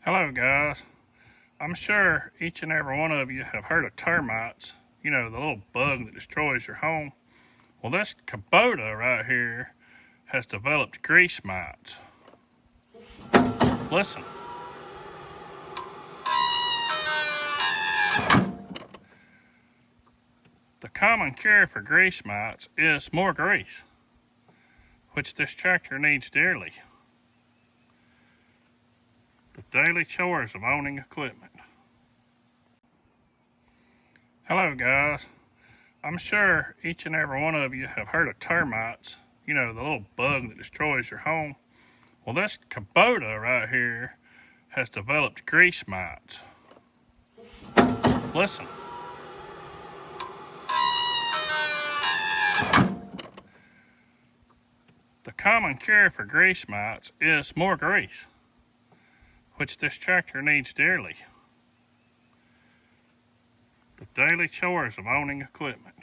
Hello guys, I'm sure each and every one of you have heard of termites, you know, the little bug that destroys your home. Well, this Kubota right here has developed grease mites. Listen. The common cure for grease mites is more grease, which this tractor needs dearly. The daily chores of owning equipment. Hello guys, I'm sure each and every one of you have heard of termites, you know, the little bug that destroys your home. Well, this Kubota right here has developed grease mites. Listen. The common cure for grease mites is more grease, which this tractor needs dearly. The daily chores of owning equipment.